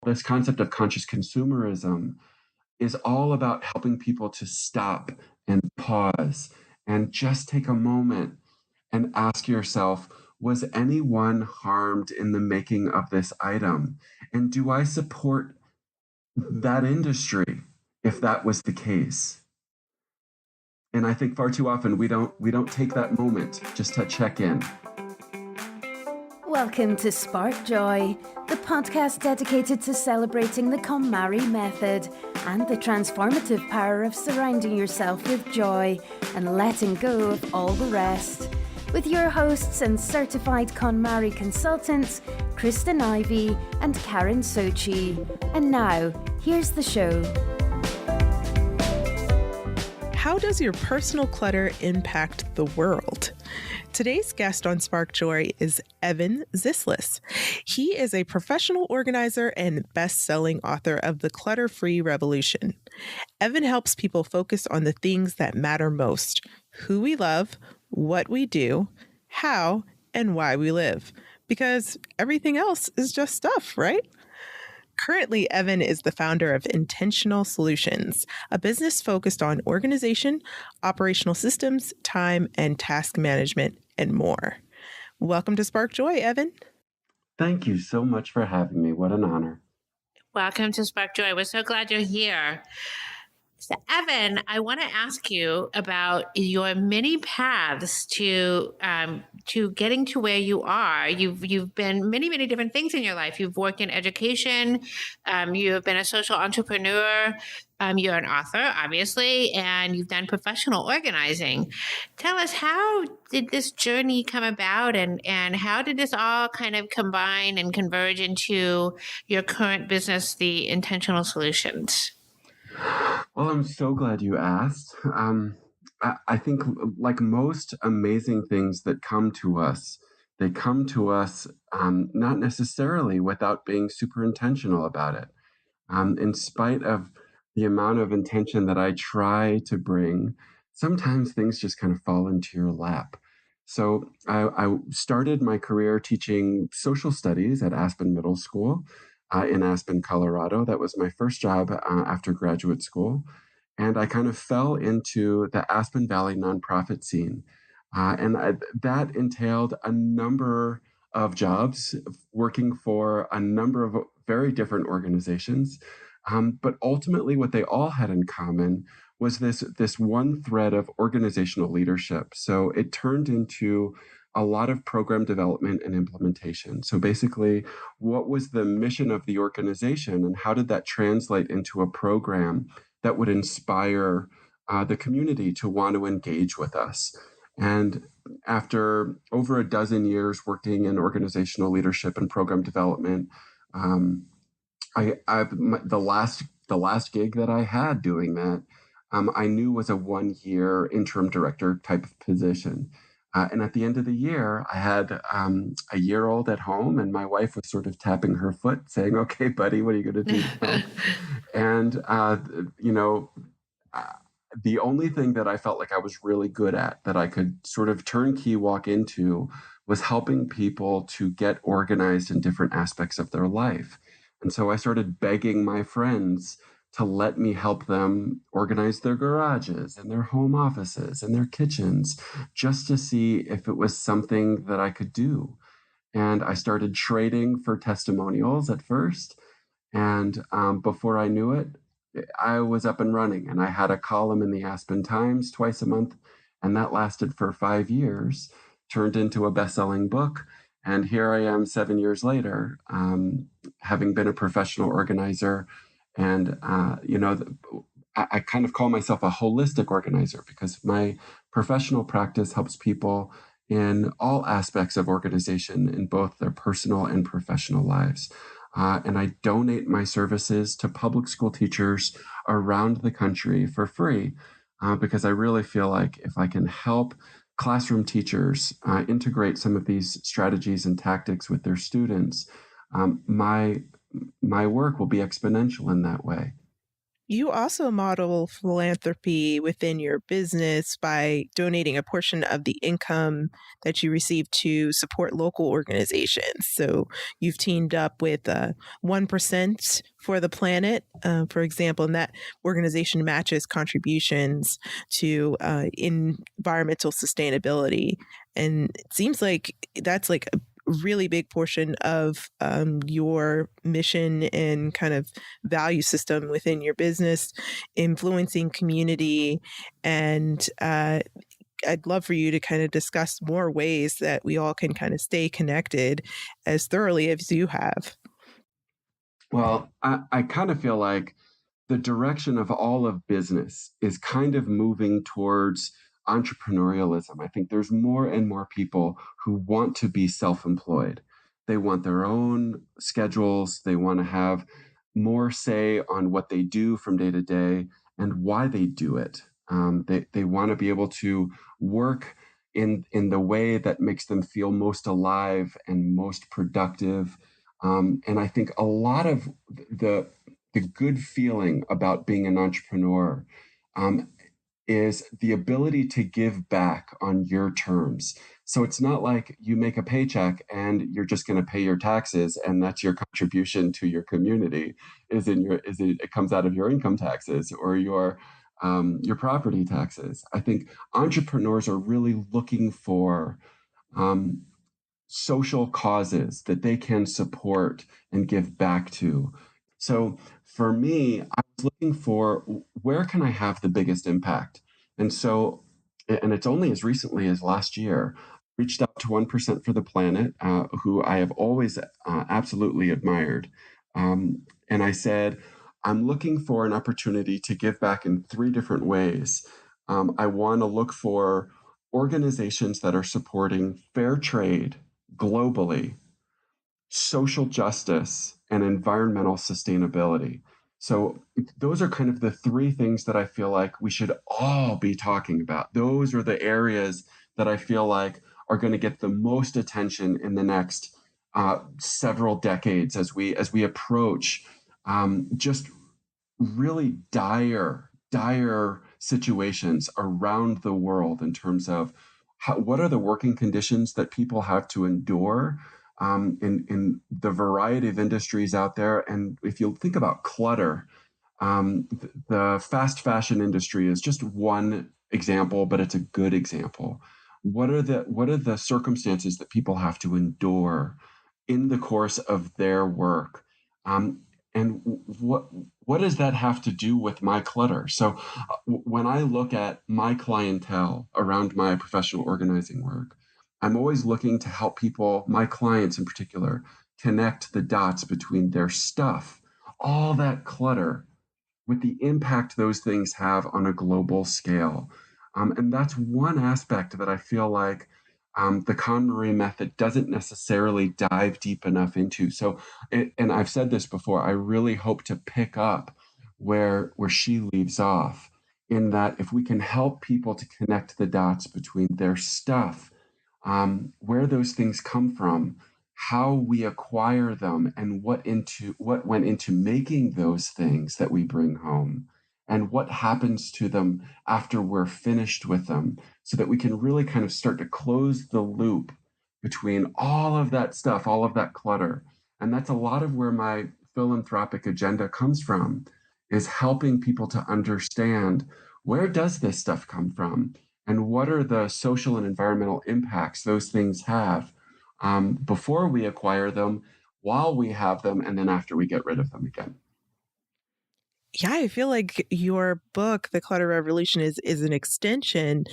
this concept of conscious consumerism is all about helping people to stop and pause and just take a moment and ask yourself, was anyone harmed in the making of this item? And do I support that industry if that was the case? And I think far too often we don't take that moment just to check in. Welcome to Spark Joy, the podcast dedicated to celebrating the KonMari method and the transformative power of surrounding yourself with joy and letting go of all the rest. With your hosts and certified KonMari consultants, Kristen Ivy and Karen Sochi. And now, here's the show. How does your personal clutter impact the world? Today's guest on Spark Joy is Evan Zislis. He is a professional organizer and best-selling author of the Clutter Free Revolution. Evan helps people focus on the things that matter most: who we love, what we do, how, and why we live. Because everything else is just stuff, right? Currently, Evan is the founder of Intentional Solutions, a business focused on organization, operational systems, time and task management, and more. Welcome to Spark Joy, Evan. Thank you so much for having me. What an honor. Welcome to Spark Joy. We're so glad you're here. So, Evan, I want to ask you about your many paths to getting to where you are. You've been many different things in your life. You've worked in education. You have been a social entrepreneur. You're an author, obviously, and you've done professional organizing. Tell us, how did this journey come about, and how did this all kind of combine and converge into your current business, the Intentional Solutions? Well, I'm so glad you asked. I think, like most amazing things that come to us, they come to us not necessarily without being super intentional about it. In spite of the amount of intention that I try to bring, sometimes things just kind of fall into your lap. So I started my career teaching social studies at Aspen Middle School in Aspen, Colorado. That was my first job after graduate school. And I kind of fell into the Aspen Valley nonprofit scene. That entailed a number of jobs working for a number of very different organizations. But ultimately, what they all had in common was this one thread of organizational leadership. So it turned into a lot of program development and implementation. So basically, what was the mission of the organization, and how did that translate into a program that would inspire the community to want to engage with us? And after over a dozen years working in organizational leadership and program development, the last gig that I had doing that, I knew was a 1-year interim director type of position. And at the end of the year, I had a year-old at home, and my wife was sort of tapping her foot, saying, "Okay, buddy, what are you going to do now?" And the only thing that I felt like I was really good at, that I could sort of turnkey walk into, was helping people to get organized in different aspects of their life. And so I started begging my friends to let me help them organize their garages and their home offices and their kitchens, just to see if it was something that I could do. And I started trading for testimonials at first. And before I knew it, I was up and running. And I had a column in the Aspen Times twice a month. And that lasted for 5 years, turned into a best-selling book. And here I am 7 years later, having been a professional organizer. And, I kind of call myself a holistic organizer, because my professional practice helps people in all aspects of organization in both their personal and professional lives. And I donate my services to public school teachers around the country for free, because I really feel like if I can help classroom teachers integrate some of these strategies and tactics with their students, my work will be exponential in that way. You also model philanthropy within your business by donating a portion of the income that you receive to support local organizations. So you've teamed up with 1% for the Planet, for example, and that organization matches contributions to environmental sustainability. And it seems like that's like a really big portion of your mission and kind of value system within your business, influencing community. And I'd love for you to kind of discuss more ways that we all can kind of stay connected as thoroughly as you have. Well, I kind of feel like the direction of all of business is kind of moving towards entrepreneurialism. I think there's more and more people who want to be self employed. They want their own schedules, they want to have more say on what they do from day to day and why they do it. They want to be able to work in the way that makes them feel most alive and most productive. And I think a lot of the good feeling about being an entrepreneur um, is the ability to give back on your terms. So it's not like you make a paycheck and you're just going to pay your taxes and that's your contribution to your community. It comes out of your income taxes or your property taxes. I think entrepreneurs are really looking for um, social causes that they can support and give back to. So for me, I was looking for where can I have the biggest impact? And so, and it's only as recently as last year, reached out to 1% for the Planet, who I have always absolutely admired. And I said, I'm looking for an opportunity to give back in three different ways. I want to look for organizations that are supporting fair trade globally, social justice, and environmental sustainability. So, those are kind of the three things that I feel like we should all be talking about. Those are the areas that I feel like are going to get the most attention in the next several decades as we approach just really dire situations around the world in terms of what are the working conditions that people have to endure in the variety of industries out there. And if you think about clutter, the fast fashion industry is just one example, but it's a good example. What are the circumstances that people have to endure in the course of their work? Um, and what does that have to do with my clutter? So when I look at my clientele around my professional organizing work, I'm always looking to help people, my clients in particular, connect the dots between their stuff, all that clutter, with the impact those things have on a global scale. And that's one aspect that I feel like the KonMari method doesn't necessarily dive deep enough into. So, and I've said this before, I really hope to pick up where she leaves off, in that if we can help people to connect the dots between their stuff, where those things come from, how we acquire them, and what went into making those things that we bring home, and what happens to them after we're finished with them, so that we can really kind of start to close the loop between all of that stuff, all of that clutter. And that's a lot of where my philanthropic agenda comes from, is helping people to understand, where does this stuff come from, and what are the social and environmental impacts those things have, before we acquire them, while we have them, and then after we get rid of them again. Yeah, I feel like your book, The Clutter Revolution, is an extension.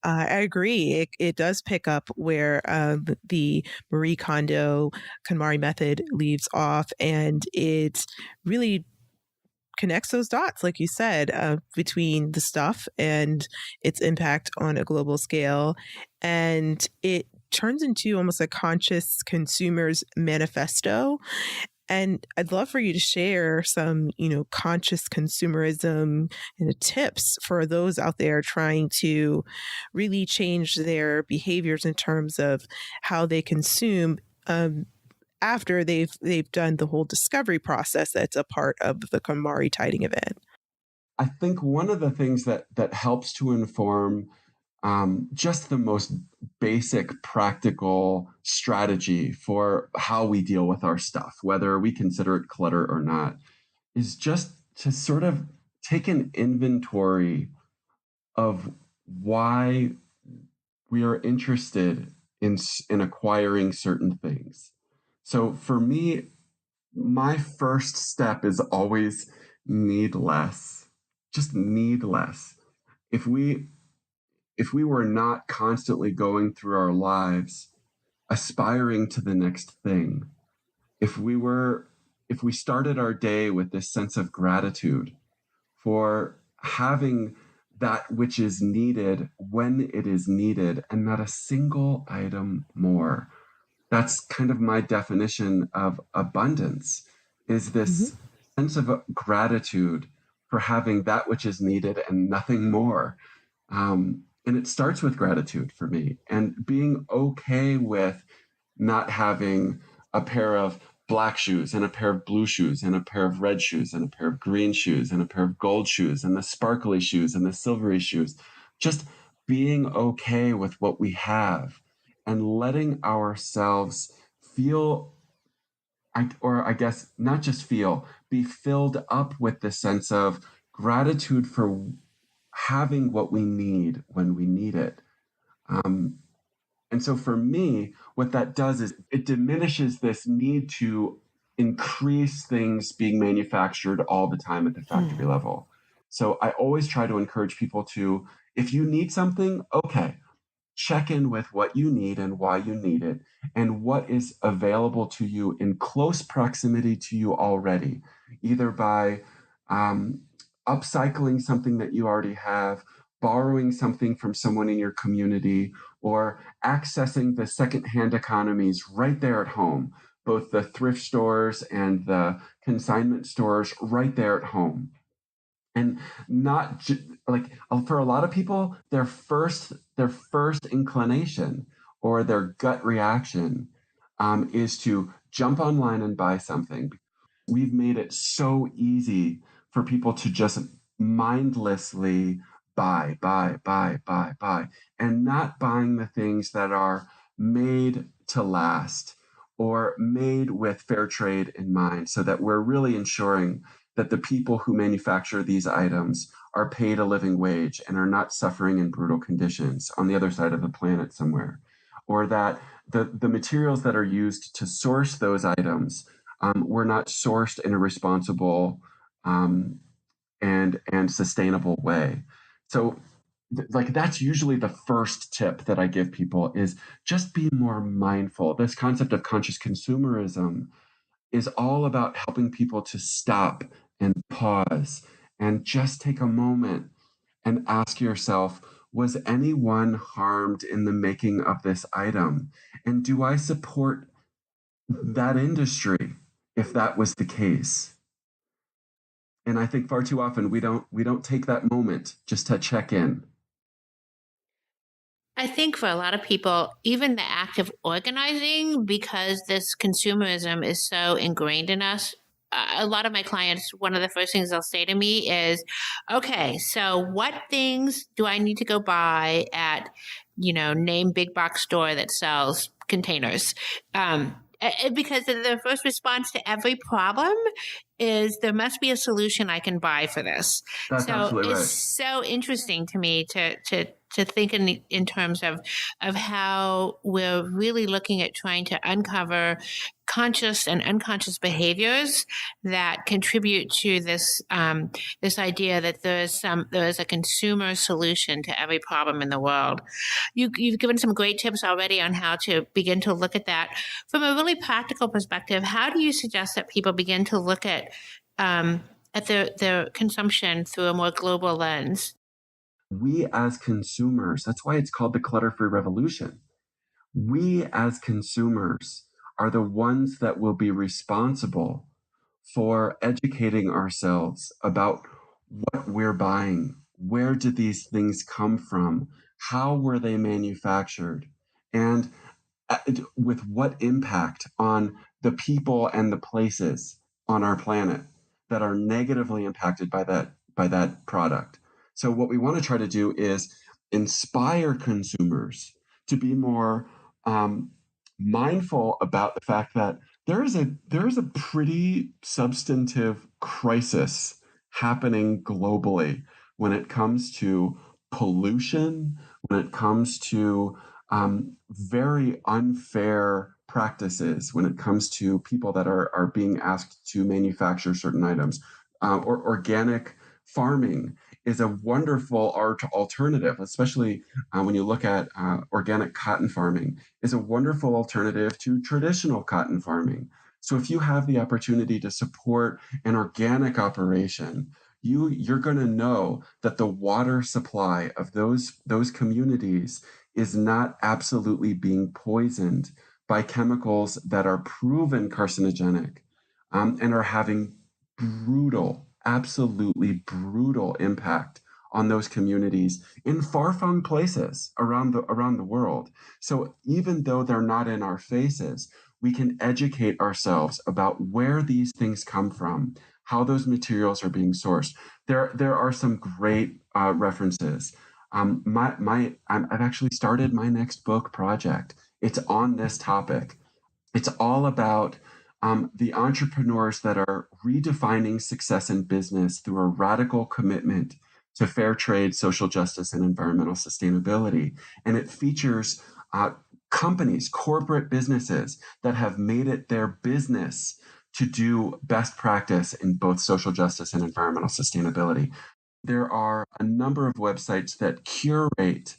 I agree. It does pick up where the Marie Kondo KonMari method leaves off, and it really connects those dots, like you said, between the stuff and its impact on a global scale. And it turns into almost a conscious consumer's manifesto. And I'd love for you to share some, conscious consumerism and tips for those out there trying to really change their behaviors in terms of how they consume, after they've done the whole discovery process that's a part of the KonMari tiding event. I think one of the things that helps to inform just the most basic practical strategy for how we deal with our stuff, whether we consider it clutter or not, is just to sort of take an inventory of why we are interested in acquiring certain things. So for me, my first step is always need less. Just need less. If we were not constantly going through our lives aspiring to the next thing, if we were if we started our day with this sense of gratitude for having that which is needed when it is needed and not a single item more. That's kind of my definition of abundance, is Mhm. this sense of gratitude for having that which is needed and nothing more. And it starts with gratitude for me and being okay with not having a pair of black shoes and a pair of blue shoes and a pair of red shoes and a pair of green shoes and a pair of gold shoes and the sparkly shoes and the silvery shoes. Just being okay with what we have and letting ourselves feel, or I guess not just feel, be filled up with the sense of gratitude for having what we need when we need it. Um, and so for me, what that does is it diminishes this need to increase things being manufactured all the time at the factory level. So I always try to encourage people to, if you need something, okay, check in with what you need and why you need it and what is available to you in close proximity to you already, either by um, upcycling something that you already have, borrowing something from someone in your community, or accessing the secondhand economies right there at home, both the thrift stores and the consignment stores right there at home. And not like, for a lot of people, their first inclination or their gut reaction is to jump online and buy something. We've made it so easy for people to just mindlessly buy, and not buying the things that are made to last or made with fair trade in mind, so that we're really ensuring that the people who manufacture these items are paid a living wage and are not suffering in brutal conditions on the other side of the planet somewhere, or that the materials that are used to source those items were not sourced in a responsible um, and sustainable way. So like that's usually the first tip that I give people, is just be more mindful. This concept of conscious consumerism is all about helping people to stop and pause and just take a moment and ask yourself, was anyone harmed in the making of this item? And do I support that industry if that was the case? And I think far too often we don't take that moment just to check in. I think for a lot of people, even the act of organizing, because this consumerism is so ingrained in us, a lot of my clients, one of the first things they'll say to me is, okay, so what things do I need to go buy at, name big box store that sells containers? Because the first response to every problem is there must be a solution I can buy for this. That's So absolutely it's right. so interesting to me to think in terms of how we're really looking at trying to uncover conscious and unconscious behaviors that contribute to this idea that there is a consumer solution to every problem in the world. You've given some great tips already on how to begin to look at that from a really practical perspective. How do you suggest that people begin to look at their consumption through a more global lens? We as consumers, that's why it's called the Clutter Free Revolution. We as consumers are the ones that will be responsible for educating ourselves about what we're buying. Where did these things come from? How were they manufactured? And with what impact on the people and the places on our planet that are negatively impacted by by that product. So what we want to try to do is inspire consumers to be more mindful about the fact that there is a pretty substantive crisis happening globally when it comes to pollution, when it comes to very unfair practices, when it comes to people that are being asked to manufacture certain items, or organic farming is a wonderful alternative, especially when you look at organic cotton farming, is a wonderful alternative to traditional cotton farming. So if you have the opportunity to support an organic operation, you're going to know that the water supply of those communities is not absolutely being poisoned by chemicals that are proven carcinogenic, and are having brutal, absolutely brutal impact on those communities in far-flung places around the world. So even though they're not in our faces, we can educate ourselves about where these things come from, how those materials are being sourced. There are some great references. I've actually started my next book project. It's on this topic. It's all about the entrepreneurs that are redefining success in business through a radical commitment to fair trade, social justice, and environmental sustainability. And it features companies, corporate businesses that have made it their business to do best practice in both social justice and environmental sustainability. There are a number of websites that curate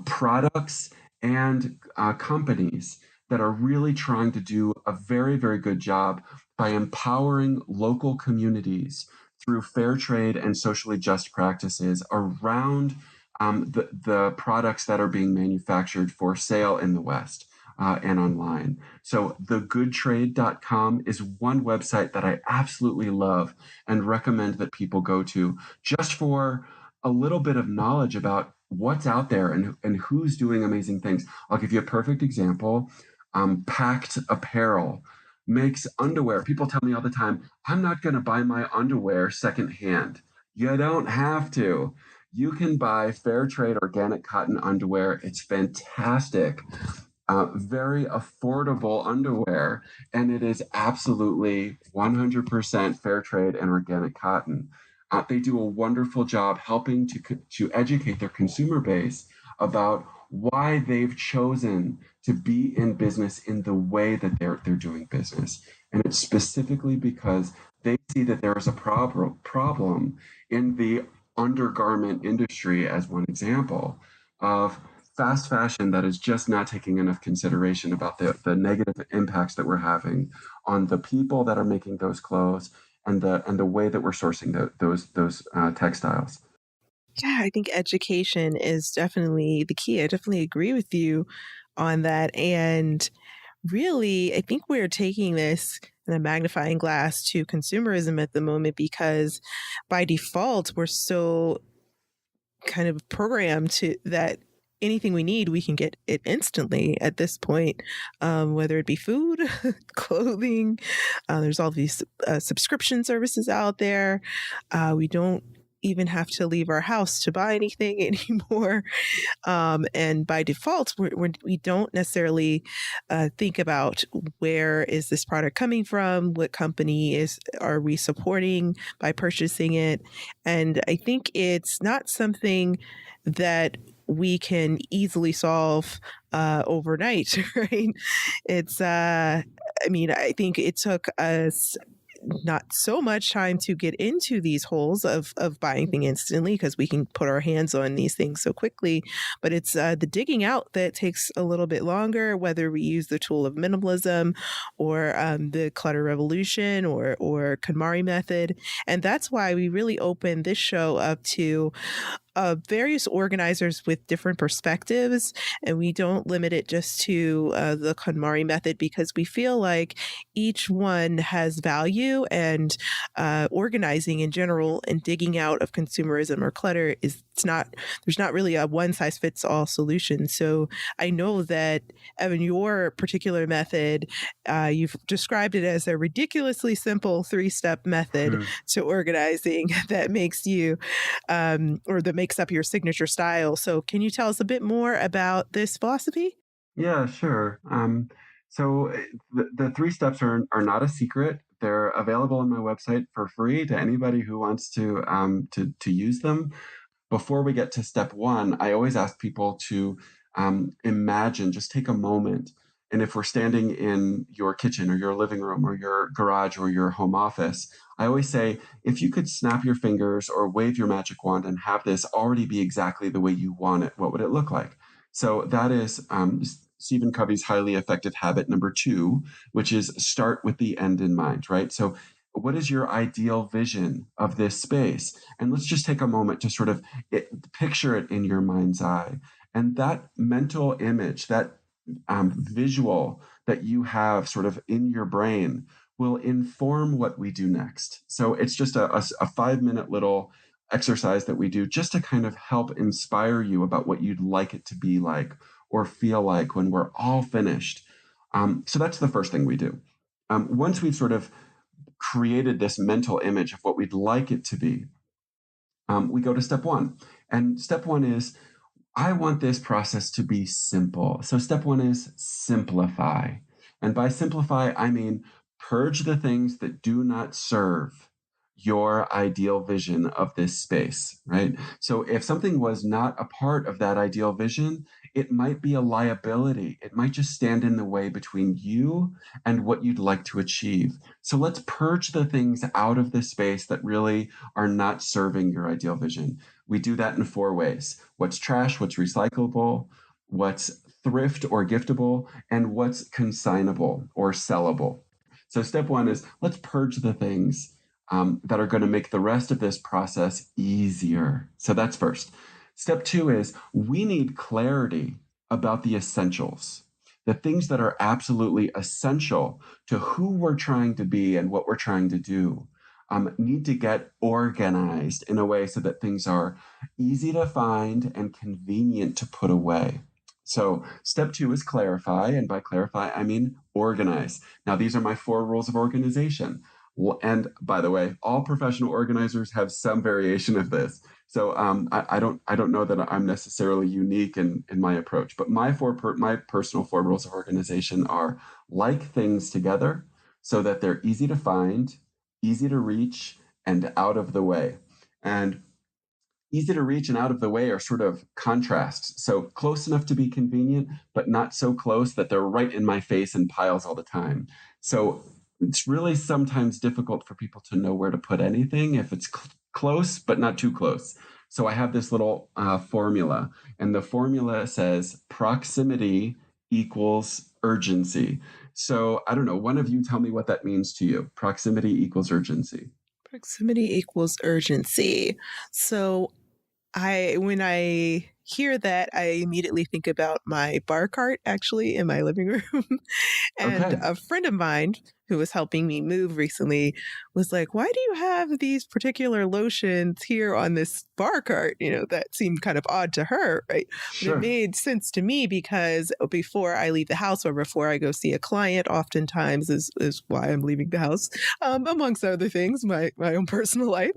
products and companies that are really trying to do a very, very good job by empowering local communities through fair trade and socially just practices around the products that are being manufactured for sale in the West. And online. So thegoodtrade.com is one website that I absolutely love and recommend that people go to just for a little bit of knowledge about what's out there and who's doing amazing things. I'll give you a perfect example. Packed Apparel makes underwear. People tell me all the time, I'm not going to buy my underwear secondhand. You don't have to. You can buy fair trade organic cotton underwear. It's fantastic. Very affordable underwear, and it is absolutely 100% fair trade and organic cotton. They do a wonderful job helping to educate their consumer base about why they've chosen to be in business in the way that they're doing business. And it's specifically because they see that there is a problem in the undergarment industry, as one example, of fast fashion that is just not taking enough consideration about the negative impacts that we're having on the people that are making those clothes and the way that we're sourcing those textiles. Yeah, I think education is definitely the key. I definitely agree with you on that. And really, I think we're taking this in a magnifying glass to consumerism at the moment because by default, we're so kind of programmed to that anything we need, we can get it instantly at this point, whether it be food, clothing. There's all these subscription services out there. We don't even have to leave our house to buy anything anymore. And by default, we don't necessarily think about where is this product coming from, what company are we supporting by purchasing it. And I think it's not something that we can easily solve overnight, right? I think it took us not so much time to get into these holes of buying things instantly because we can put our hands on these things so quickly. But it's the digging out that takes a little bit longer, whether we use the tool of minimalism or the Clutter Revolution or KonMari method. And that's why we really opened this show up to various organizers with different perspectives, and we don't limit it just to the KonMari method because we feel like each one has value, and organizing in general and digging out of consumerism or clutter there's not really a one size fits all solution. So I know that, Evan, your particular method, you've described it as a ridiculously simple 3-step method to organizing that makes you or that makes up your signature style. So can you tell us a bit more about this philosophy? Yeah, sure. The 3 steps are not a secret. They're available on my website for free to anybody who wants to use them. Before we get to step one, I always ask people to imagine, just take a moment. And if we're standing in your kitchen or your living room or your garage or your home office, I always say, if you could snap your fingers or wave your magic wand and have this already be exactly the way you want it, what would it look like? So that is Stephen Covey's highly effective habit number 2, which is start with the end in mind, right? So what is your ideal vision of this space? And let's just take a moment to sort of picture it in your mind's eye. And that mental image, that visual that you have sort of in your brain will inform what we do next. So it's just a 5-minute little exercise that we do just to kind of help inspire you about what you'd like it to be like or feel like when we're all finished. So that's the first thing we do. Once we've sort of created this mental image of what we'd like it to be, we go to step one. And step one is, I want this process to be simple. So step one is simplify. And by simplify, I mean purge the things that do not serve your ideal vision of this space, right? So if something was not a part of that ideal vision, it might be a liability. It might just stand in the way between you and what you'd like to achieve. So let's purge the things out of the space that really are not serving your ideal vision. We do that in 4 ways: what's trash, what's recyclable, what's thrift or giftable, and what's consignable or sellable. So step one is let's purge the things that are going to make the rest of this process easier. So that's first. Step 2 is we need clarity about the essentials, the things that are absolutely essential to who we're trying to be and what we're trying to do. Need to get organized in a way so that things are easy to find and convenient to put away. So step 2 is clarify. And by clarify, I mean organize. Now, these are my 4 rules of organization. And by the way, all professional organizers have some variation of this. So I don't know that I'm necessarily unique in my approach, but my personal 4 rules of organization are: like things together so that they're easy to find, easy to reach, and out of the way. And easy to reach and out of the way are sort of contrasts. So close enough to be convenient, but not so close that they're right in my face in piles all the time. So it's really sometimes difficult for people to know where to put anything if it's close, but not too close. So I have this little formula, and the formula says proximity equals urgency. So I don't know, one of you tell me what that means to you. Proximity equals urgency. Proximity equals urgency. So when I hear that, I immediately think about my bar cart actually in my living room. And Okay. a friend of mine who was helping me move recently was like, "Why do you have these particular lotions here on this bar cart?" That seemed kind of odd to her, right? But it Sure. made sense to me because before I leave the house or before I go see a client, oftentimes is why I'm leaving the house, amongst other things, my own personal life.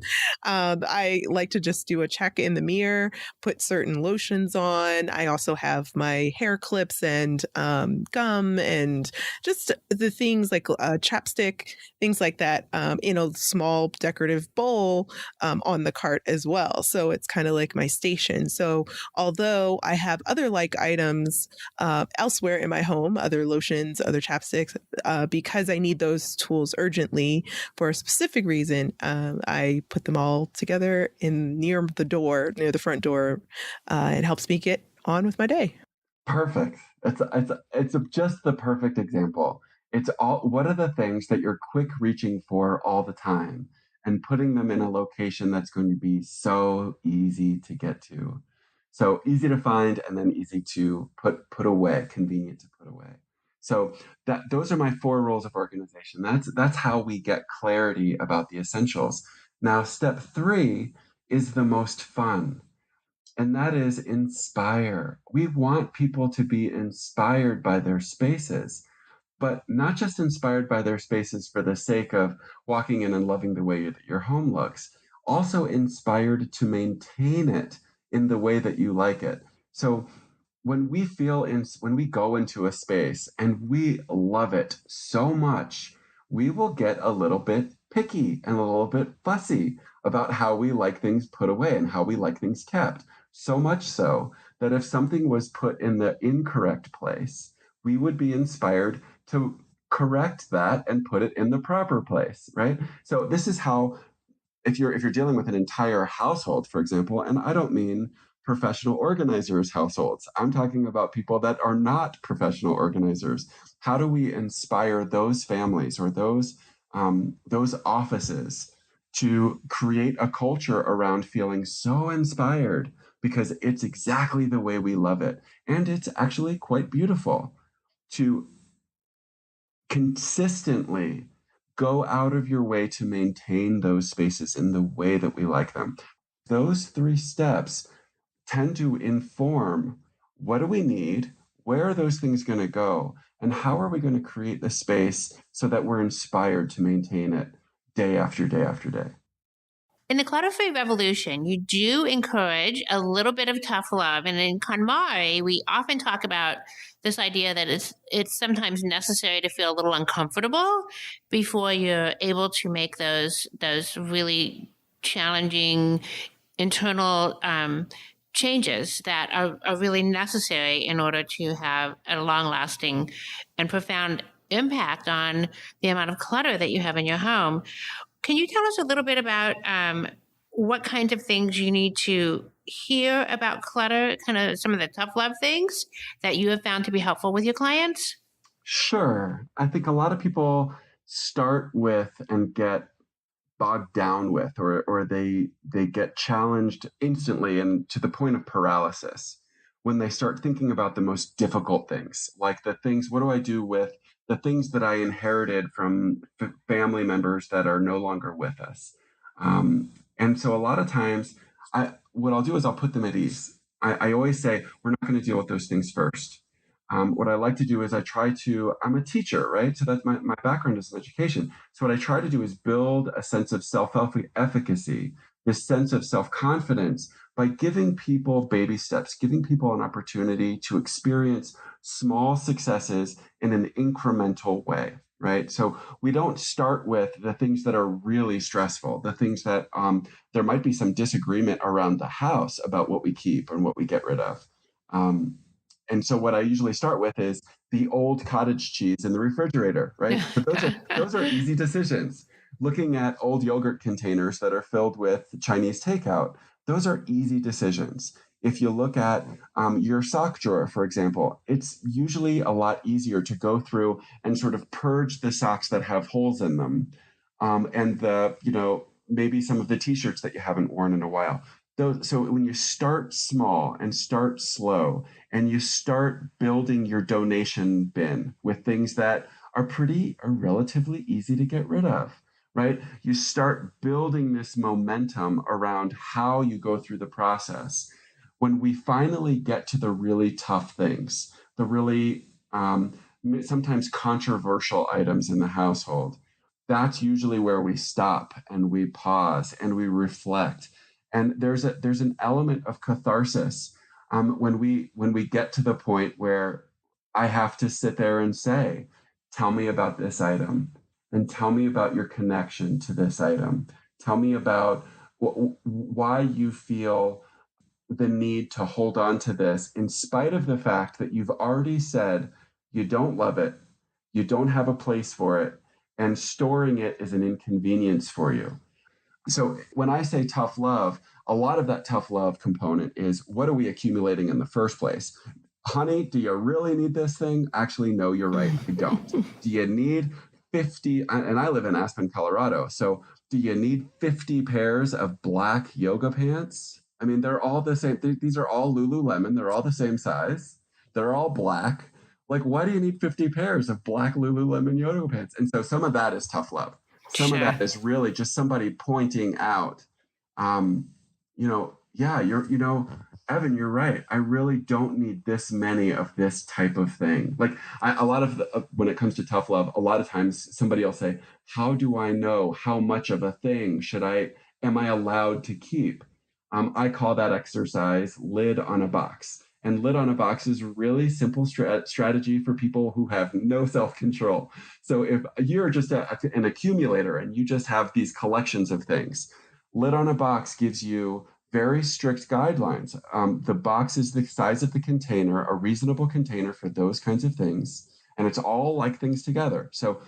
I like to just do a check in the mirror, put certain lotions on. I also have my hair clips and gum and just the things like chapstick, things like that, in a small decorative bowl on the cart as well. So it's kind of like my station. So although I have other like items elsewhere in my home, other lotions, other chapsticks, because I need those tools urgently for a specific reason, I put them all together near the front door. It helps me get on with my day. Perfect. It's just the perfect example. It's all. What are the things that you're quick reaching for all the time? and putting them in a location that's going to be so easy to get to. So easy to find and then easy to put away, convenient to put away. So those are my 4 rules of organization. That's how we get clarity about the essentials. Now, step 3 is the most fun, and that is inspire. We want people to be inspired by their spaces, but not just inspired by their spaces for the sake of walking in and loving the way that your home looks, also inspired to maintain it in the way that you like it. So when we go into a space and we love it so much, we will get a little bit picky and a little bit fussy about how we like things put away and how we like things kept. So much so that if something was put in the incorrect place, we would be inspired to correct that and put it in the proper place, right? So this is how, if you're dealing with an entire household, for example, and I don't mean professional organizers' households. I'm talking about people that are not professional organizers. How do we inspire those families or those offices to create a culture around feeling so inspired because it's exactly the way we love it, and it's actually quite beautiful to consistently go out of your way to maintain those spaces in the way that we like them. Those 3 steps tend to inform what do we need, where are those things going to go, and how are we going to create the space so that we're inspired to maintain it day after day after day. In the Clutter Free Revolution, you do encourage a little bit of tough love. And in KonMari, we often talk about this idea that it's sometimes necessary to feel a little uncomfortable before you're able to make those really challenging internal changes that are really necessary in order to have a long-lasting and profound impact on the amount of clutter that you have in your home. Can you tell us a little bit about what kinds of things you need to hear about clutter, kind of some of the tough love things that you have found to be helpful with your clients? Sure. I think a lot of people start with and get bogged down with, or they get challenged instantly and to the point of paralysis when they start thinking about the most difficult things, like the things, what do I do with the things that I inherited from family members that are no longer with us? And so a lot of times, what I'll do is I'll put them at ease. I always say, we're not going to deal with those things first. What I like to do is I'm a teacher, right? So that's my background is in education. So what I try to do is build a sense of self-efficacy, this sense of self-confidence by giving people baby steps, giving people an opportunity to experience small successes in an incremental way, right? So we don't start with the things that are really stressful, the things that there might be some disagreement around the house about what we keep and what we get rid of. And so what I usually start with is the old cottage cheese in the refrigerator, right? So those are easy decisions. Looking at old yogurt containers that are filled with Chinese takeout, those are easy decisions. If you look at your sock drawer, for example, it's usually a lot easier to go through and sort of purge the socks that have holes in them, and maybe some of the t-shirts that you haven't worn in a while. So when you start small and start slow, and you start building your donation bin with things that are relatively easy to get rid of, right? You start building this momentum around how you go through the process. When we finally get to the really tough things, the really sometimes controversial items in the household, that's usually where we stop and we pause and we reflect. And there's an element of catharsis when we get to the point where I have to sit there and say, tell me about this item, and tell me about your connection to this item. Tell me about why you feel the need to hold on to this in spite of the fact that you've already said you don't love it, you don't have a place for it, and storing it is an inconvenience for you. So when I say tough love, a lot of that tough love component is, what are we accumulating in the first place? Honey, do you really need this thing? Actually, no, you're right. I don't. Do you need 50, and I live in Aspen, Colorado. So do you need 50 pairs of black yoga pants? I mean, they're all the same. These are all Lululemon. They're all the same size. They're all black. Like, why do you need 50 pairs of black Lululemon yoga pants? And so some of that is tough love. Some of that Sure. is really just somebody pointing out, um, yeah, Evan, you're right. I really don't need this many of this type of thing. Like a lot of when it comes to tough love, a lot of times somebody will say, how do I know how much of a thing am I allowed to keep? I call that exercise lid on a box. And lid on a box is a really simple strategy for people who have no self-control. So if you're just an accumulator and you just have these collections of things, lid on a box gives you very strict guidelines. The box is the size of the container, a reasonable container for those kinds of things, and it's all like things together. So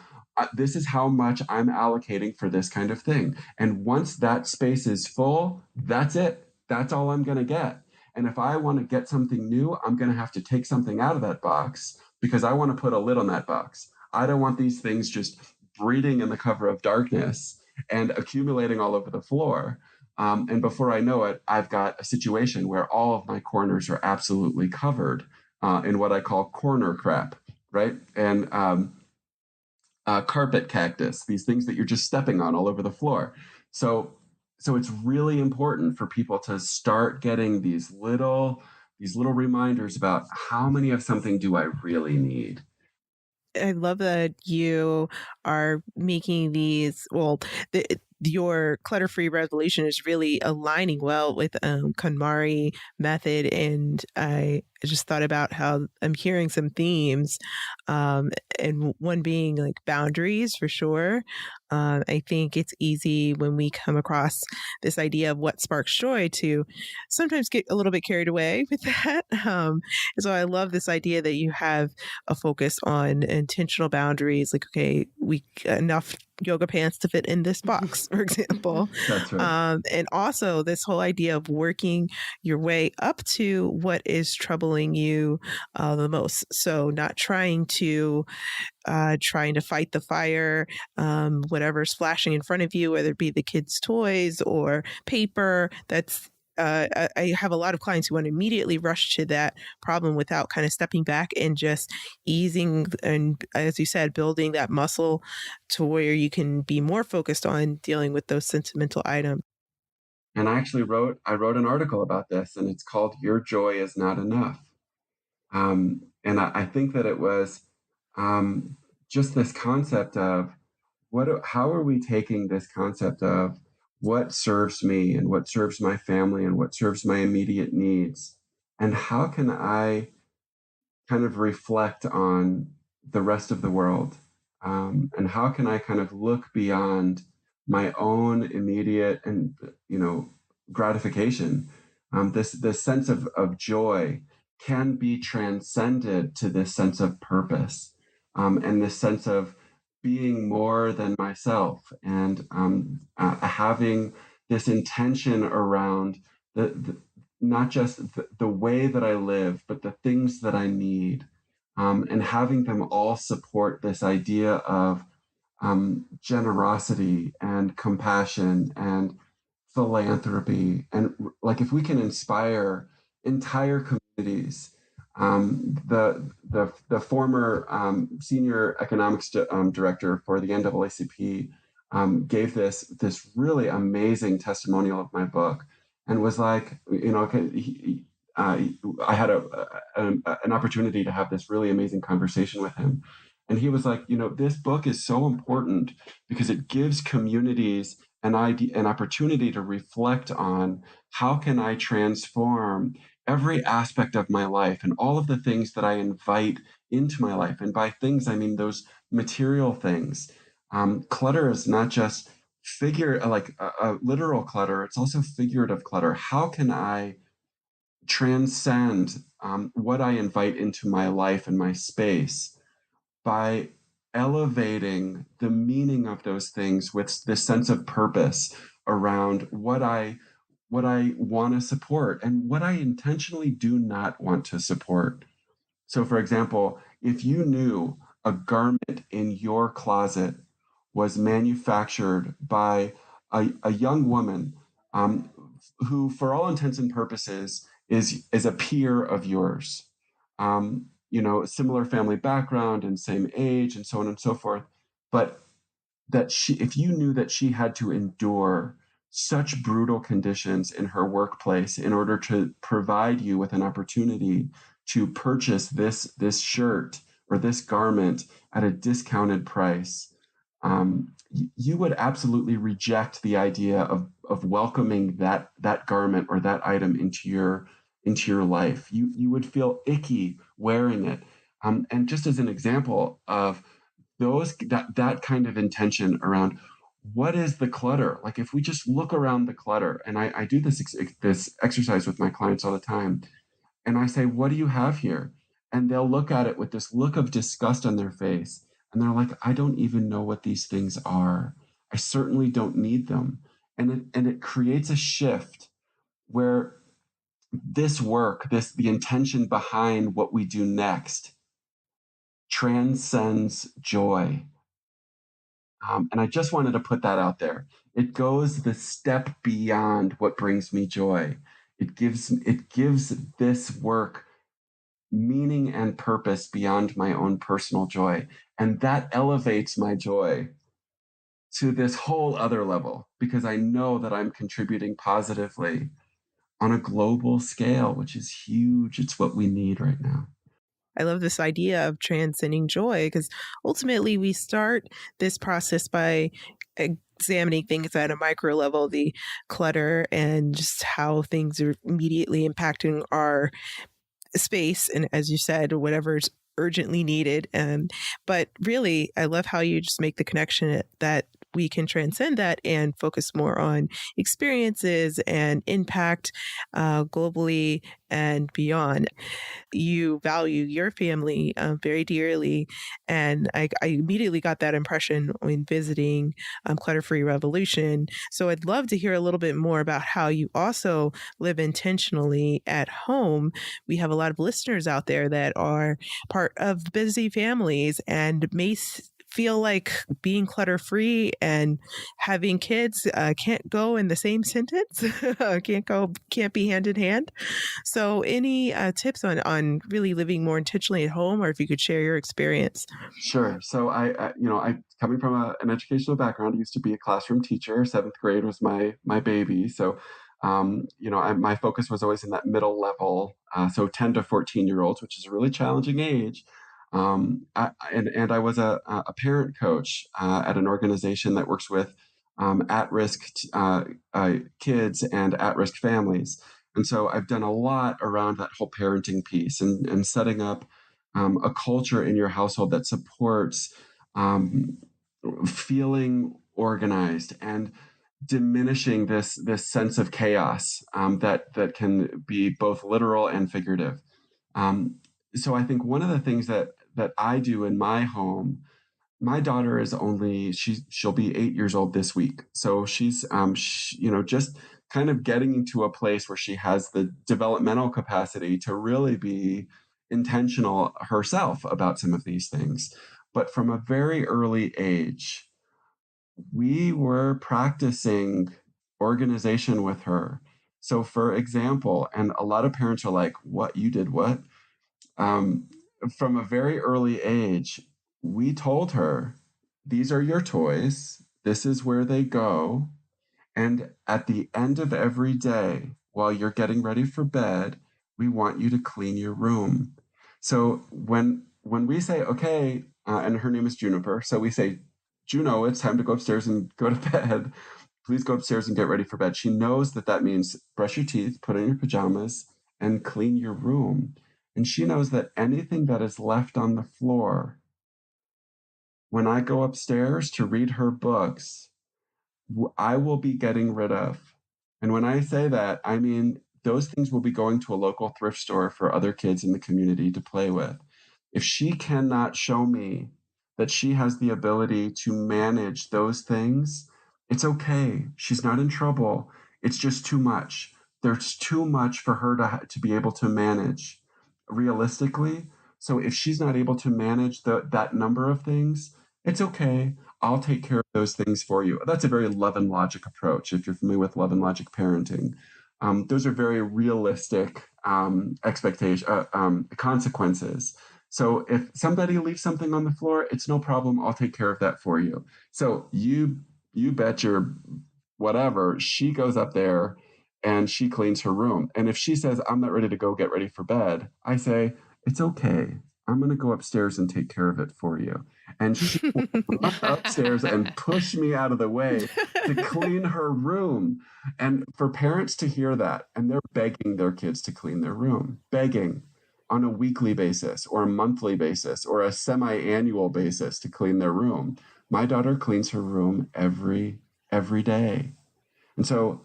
this is how much I'm allocating for this kind of thing. And once that space is full, that's it. That's all I'm going to get. And if I want to get something new, I'm going to have to take something out of that box because I want to put a lid on that box. I don't want these things just breeding in the cover of darkness and accumulating all over the floor. And before I know it, I've got a situation where all of my corners are absolutely covered in what I call corner crap, right? And carpet cactus, these things that you're just stepping on all over the floor. So, so it's really important for people to start getting these little reminders about how many of something do I really need. I love that you are making these. Well, your Clutter Free Revolution is really aligning well with KonMari method, and I just thought about how I'm hearing some themes, and one being like boundaries for sure. I think it's easy when we come across this idea of what sparks joy to sometimes get a little bit carried away with that. So I love this idea that you have a focus on intentional boundaries, like, okay, we enough yoga pants to fit in this box, for example. That's right. And also this whole idea of working your way up to what is troubling you the most. So not trying to fight the fire, whatever's flashing in front of you, whether it be the kids' toys or paper. I have a lot of clients who want to immediately rush to that problem without kind of stepping back and just easing and, as you said, building that muscle to where you can be more focused on dealing with those sentimental items. And I wrote an article about this, and it's called "Your Joy Is Not Enough." And I think that it was just this concept of how are we taking this concept of what serves me and what serves my family and what serves my immediate needs, and how can I kind of reflect on the rest of the world, and how can I kind of look beyond my own immediate and gratification. This sense of joy can be transcended to this sense of purpose, and this sense of being more than myself, and having this intention around the not just the way that I live, but the things that I need, and having them all support this idea of generosity and compassion and philanthropy. And like, if we can inspire entire communities, the former senior economics director for the NAACP gave this really amazing testimonial of my book, and was like, I had an opportunity to have this really amazing conversation with him. And he was like, this book is so important because it gives communities an opportunity to reflect on how can I transform every aspect of my life and all of the things that I invite into my life. And by things, I mean those material things. Clutter is not just a literal clutter, it's also figurative clutter. How can I transcend what I invite into my life and my space by elevating the meaning of those things with this sense of purpose around what I want to support and what I intentionally do not want to support. So, for example, if you knew a garment in your closet was manufactured by a young woman um, who, for all intents and purposes, is a peer of yours. Similar family background and same age and so on and so forth. But if you knew that she had to endure such brutal conditions in her workplace in order to provide you with an opportunity to purchase this shirt or this garment at a discounted price, you would absolutely reject the idea of welcoming that garment or that item into your life. You would feel icky wearing it. And just as an example of that kind of intention around what is the clutter, like if we just look around the clutter, and I do this exercise with my clients all the time, and I say, what do you have here? And they'll look at it with this look of disgust on their face, and they're like, I don't even know what these things are. I certainly don't need them. And it creates a shift where this work, the intention behind what we do next, transcends joy. And I just wanted to put that out there. It goes the step beyond what brings me joy. It gives this work meaning and purpose beyond my own personal joy. And that elevates my joy to this whole other level because I know that I'm contributing positively on a global scale, which is huge. It's what we need right now. I love this idea of transcending joy because ultimately we start this process by examining things at a micro level, the clutter and just how things are immediately impacting our space. And as you said, whatever's urgently needed. But really, I love how you just make the connection that we can transcend that and focus more on experiences and impact globally and beyond. You value your family very dearly. And I immediately got that impression when visiting Clutter Free Revolution. So I'd love to hear a little bit more about how you also live intentionally at home. We have a lot of listeners out there that are part of busy families and may feel like being clutter free and having kids can't go in the same sentence, can't be hand in hand. So, any tips on really living more intentionally at home, or if you could share your experience? Sure. So I coming from an educational background, I used to be a classroom teacher. Seventh grade was my baby. So, my focus was always in that middle level. So 10 to 14-year-olds, which is a really challenging age. And I was a parent coach at an organization that works with at-risk kids and at-risk families. And so I've done a lot around that whole parenting piece and setting up a culture in your household that supports um, feeling organized and diminishing this sense of chaos that can be both literal and figurative. Um, so I think one of the things that I do in my home, my daughter is she'll be 8 years old this week. So she's just kind of getting into a place where she has the developmental capacity to really be intentional herself about some of these things. But from a very early age, we were practicing organization with her. So for example, and a lot of parents are like, what, you did what? Um, from a very early age, we told her, these are your toys, this is where they go. And at the end of every day, while you're getting ready for bed, we want you to clean your room. So when we say, okay, and her name is Juniper, so we say, Juno, it's time to go upstairs and go to bed. Please go upstairs and get ready for bed. She knows that means brush your teeth, put on your pajamas, and clean your room. And she knows that anything that is left on the floor, when I go upstairs to read her books, I will be getting rid of. And when I say that, I mean those things will be going to a local thrift store for other kids in the community to play with. If she cannot show me that she has the ability to manage those things, it's okay. She's not in trouble. It's just too much. There's too much for her to be able to manage realistically. So if she's not able to manage that number of things, it's okay. I'll take care of those things for you. That's a very love and logic approach. If you're familiar with love and logic parenting, those are very realistic expectation consequences. So if somebody leaves something on the floor, it's no problem. I'll take care of that for you. So you bet your whatever, she goes up there and she cleans her room. And if she says, I'm not ready to go get ready for bed, I say, it's okay. I'm going to go upstairs and take care of it for you. And she will run upstairs and push me out of the way to clean her room. And for parents to hear that, and they're begging their kids to clean their room, begging on a weekly basis or a monthly basis or a semi-annual basis to clean their room. My daughter cleans her room every day. And so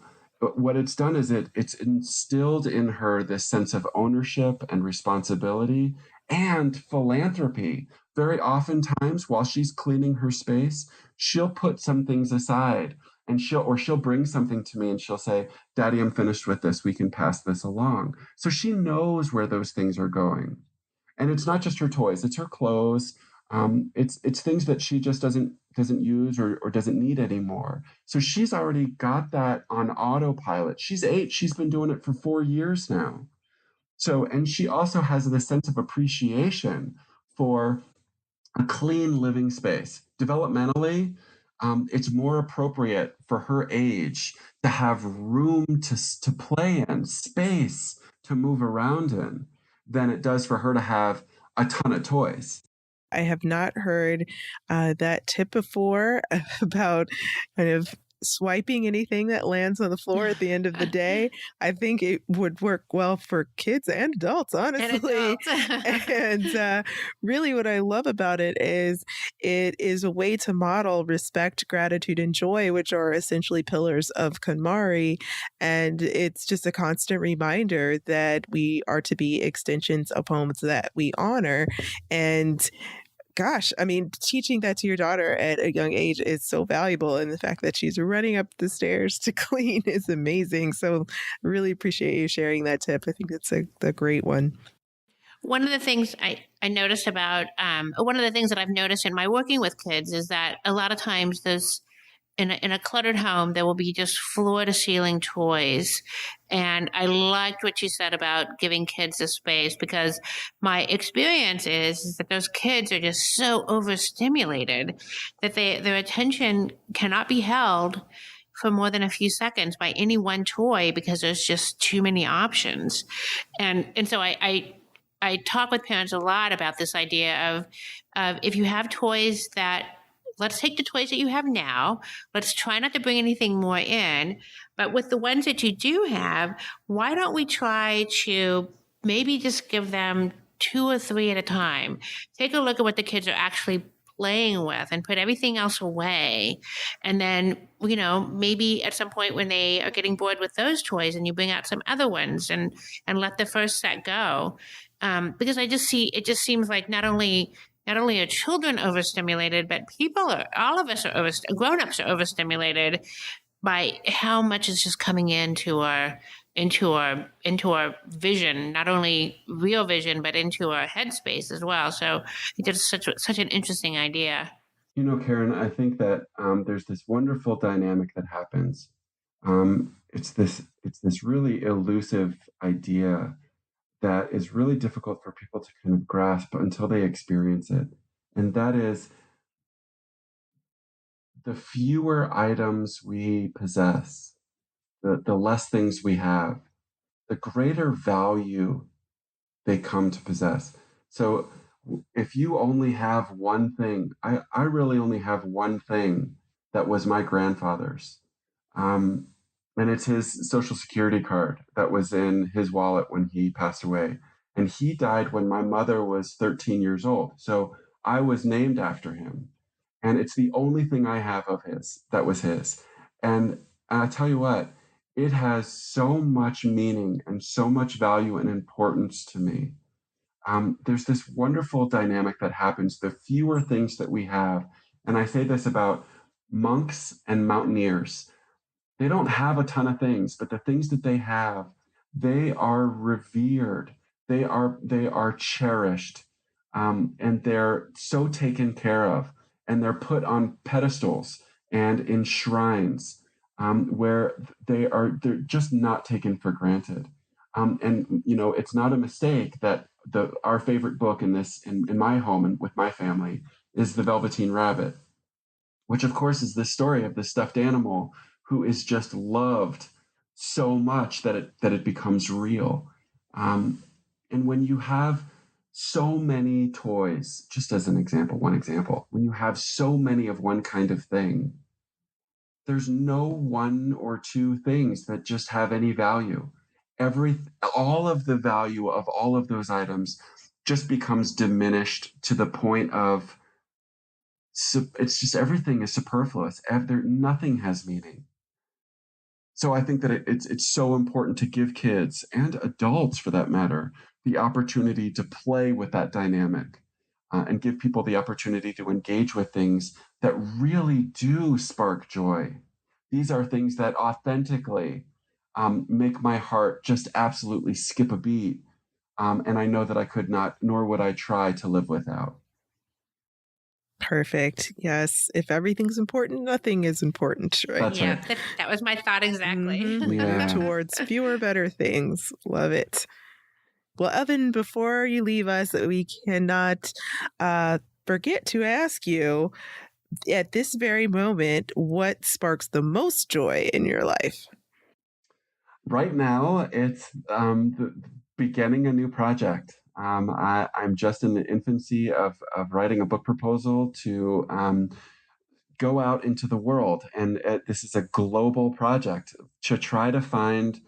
what it's done is it's instilled in her this sense of ownership and responsibility and philanthropy. Very oftentimes while she's cleaning her space, she'll put some things aside and she'll bring something to me and she'll say, Daddy, I'm finished with this. We can pass this along. So she knows where those things are going. And it's not just her toys, it's her clothes. It's things that she just doesn't use or doesn't need anymore. So she's already got that on autopilot. She's 8. She's been doing it for 4 years now. So, and she also has this sense of appreciation for a clean living space. Developmentally, it's more appropriate for her age to have room to play in, space to move around in, than it does for her to have a ton of toys. I have not heard that tip before about kind of swiping anything that lands on the floor at the end of the day. I think it would work well for kids and adults, honestly. And really what I love about it is a way to model respect, gratitude, and joy, which are essentially pillars of KonMari. And it's just a constant reminder that we are to be extensions of homes that we honor. And gosh, I mean, teaching that to your daughter at a young age is so valuable. And the fact that she's running up the stairs to clean is amazing. So I really appreciate you sharing that tip. I think that's a great one. One of the things I noticed about, one of the things that I've noticed in my working with kids is that a lot of times there's, in a cluttered home, there will be just floor to ceiling toys. And I liked what you said about giving kids a space, because my experience is that those kids are just so overstimulated that their attention cannot be held for more than a few seconds by any one toy, because there's just too many options. And so I talk with parents a lot about this idea of if you have toys that, let's take the toys that you have now. Let's try not to bring anything more in. But with the ones that you do have, why don't we try to maybe just give them 2 or 3 at a time? Take a look at what the kids are actually playing with and put everything else away. And then, maybe at some point when they are getting bored with those toys, and you bring out some other ones and let the first set go. Because it just seems like not only are children overstimulated, but all of us grown-ups are overstimulated by how much is just coming into our vision, not only real vision, but into our headspace as well. So it's such an interesting idea. Karen, I think that there's this wonderful dynamic that happens. It's this really elusive idea that is really difficult for people to kind of grasp until they experience it. And that is, the fewer items we possess, the less things we have, the greater value they come to possess. So if you only have one thing, I really only have one thing that was my grandfather's. And it's his Social Security card that was in his wallet when he passed away. And he died when my mother was 13 years old. So I was named after him. And it's the only thing I have of his that was his. And I tell you what, it has so much meaning and so much value and importance to me. There's this wonderful dynamic that happens the fewer things that we have. And I say this about monks and mountaineers. They don't have a ton of things, but the things that they have, they are revered. They are cherished. and they're so taken care of, and they're put on pedestals and in shrines where they're just not taken for granted. And it's not a mistake that our favorite book in my home and with my family is The Velveteen Rabbit, which of course is the story of the stuffed animal who is just loved so much that it becomes real. And when you have so many toys, just as one example, when you have so many of one kind of thing, there's no one or two things that just have any value. All of the value of all of those items just becomes diminished to the point of it's just everything is superfluous. Nothing has meaning. So I think that it's so important to give kids and adults, for that matter, the opportunity to play with that dynamic and give people the opportunity to engage with things that really do spark joy. These are things that authentically make my heart just absolutely skip a beat. And I know that I could not, nor would I try to live without. Perfect. Yes. If everything's important, nothing is important, right? That's Yeah, right. that was my thought exactly. Mm-hmm. Yeah. Move towards fewer, better things. Love it. Well, Evan, before you leave us, we cannot forget to ask you at this very moment, what sparks the most joy in your life? Right now, it's beginning a new project. I'm just in the infancy of writing a book proposal to go out into the world. And this is a global project to try to find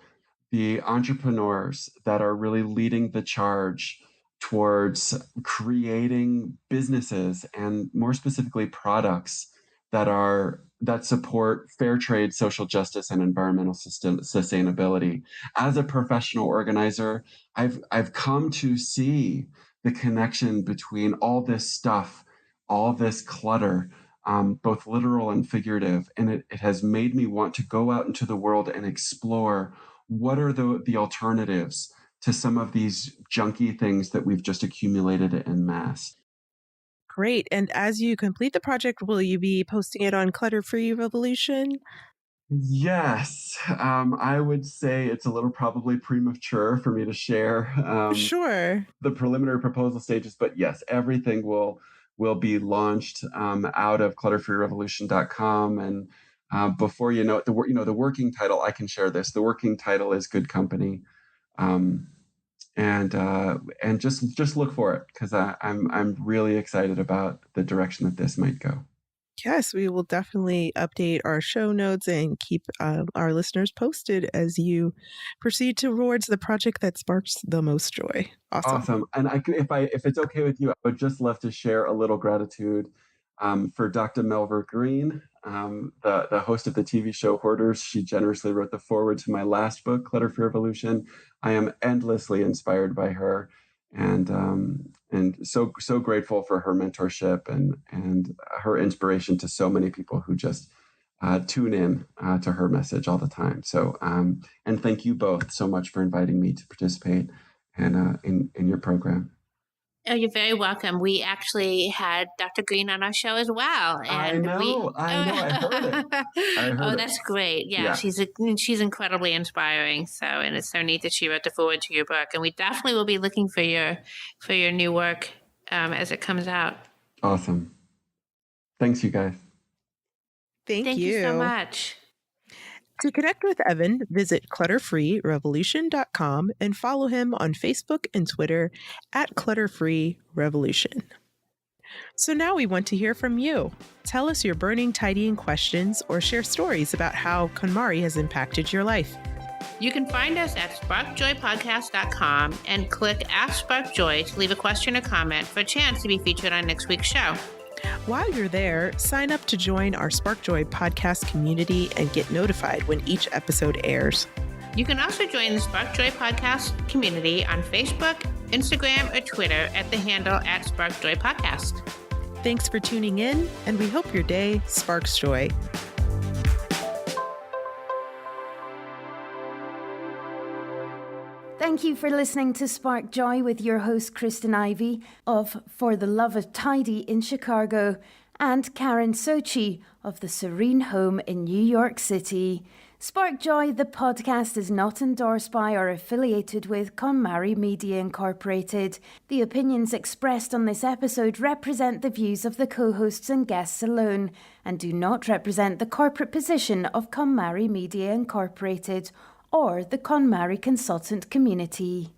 the entrepreneurs that are really leading the charge towards creating businesses and more specifically products that support fair trade, social justice, and environmental sustainability. As a professional organizer, I've come to see the connection between all this stuff, all this clutter, both literal and figurative, and it has made me want to go out into the world and explore what are the alternatives to some of these junky things that we've just accumulated en masse. Great. And as you complete the project, will you be posting it on Clutter Free Revolution? Yes, I would say it's a little probably premature for me to share Sure. the preliminary proposal stages, but yes, everything will be launched out of clutterfreerevolution.com. And before you know it, the working title, I can share this. The working title is Good Company. And just look for it, because I'm really excited about the direction that this might go. Yes, we will definitely update our show notes and keep our listeners posted as you proceed towards the project that sparks the most joy. Awesome. And if it's okay with you, I would just love to share a little gratitude for Dr. Melver Green, the host of the TV show Hoarders. She generously wrote the foreword to my last book, Clutter Free Revolution. I am endlessly inspired by her, and so grateful for her mentorship and her inspiration to so many people who just tune in to her message all the time. So and thank you both so much for inviting me to participate and in your program. Oh, you're very welcome. We actually had Dr. Green on our show as well. And I know. I heard it. That's great. Yeah, Yeah. she's incredibly inspiring. So, and it's so neat that she wrote the foreword to your book. And we definitely will be looking for your new work as it comes out. Awesome. Thanks, you guys. Thank you so much. To connect with Evan, visit clutterfreerevolution.com and follow him on Facebook and Twitter at clutterfreerevolution. So now we want to hear from you. Tell us your burning tidying questions or share stories about how KonMari has impacted your life. You can find us at sparkjoypodcast.com and click Ask Spark Joy to leave a question or comment for a chance to be featured on next week's show. While you're there, sign up to join our Spark Joy podcast community and get notified when each episode airs. You can also join the Spark Joy podcast community on Facebook, Instagram, or Twitter at the handle at Spark Joy Podcast. Thanks for tuning in, and we hope your day sparks joy. Thank you for listening to Spark Joy with your host, Kristen Ivy of For the Love of Tidy in Chicago and Karen Sochi of the Serene Home in New York City. Spark Joy, the podcast, is not endorsed by or affiliated with KonMari Media Incorporated. The opinions expressed on this episode represent the views of the co-hosts and guests alone and do not represent the corporate position of KonMari Media Incorporated or the KonMari consultant community.